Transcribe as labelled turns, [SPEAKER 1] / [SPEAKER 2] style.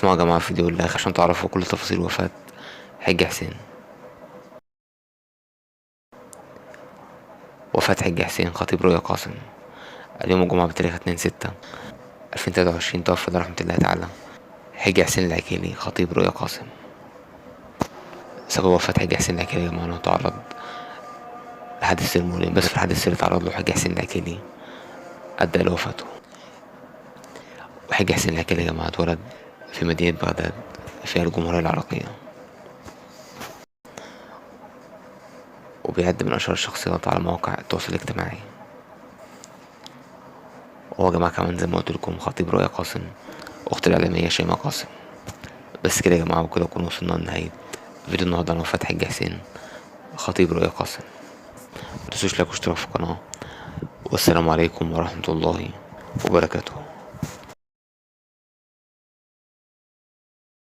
[SPEAKER 1] اسمعوا يا جماعة الفيديو للآخر عشان تعرفوا كل تفاصيل وفاة حج حسين. وفاة حج حسين خطيب رؤيا قاسم اليوم الجمعة بتاريخ 2/6/2023 توفى رحمة الله تعالى حج حسين العكيلي خطيب رؤيا قاسم. سبب وفاة حج حسين العكيلي يا جماعة إنه تعرض لحادث سير مؤلم، بس في الحادث اللي تعرض له حج حسين العكيلي أدى إلى وفاته. وحج حسين العكيلي يا جماعة اتولد في مدينة بغداد فيها الجمهورية العراقية، وبيعد من أشهر الشخصيات على مواقع التواصل الاجتماعي. وهو يا جماعة كمان زي ما قلتلكم خطيب رؤيا قاسم أخت الإعلامية شيماء قاسم. بس كده يا جماعة، وكده نكون وصلنا لنهاية فيديو النهاردة عن وفاة حج حسين خطيب رؤيا قاسم. متنسوش لايك واشتراك في القناة، والسلام عليكم ورحمة الله وبركاته.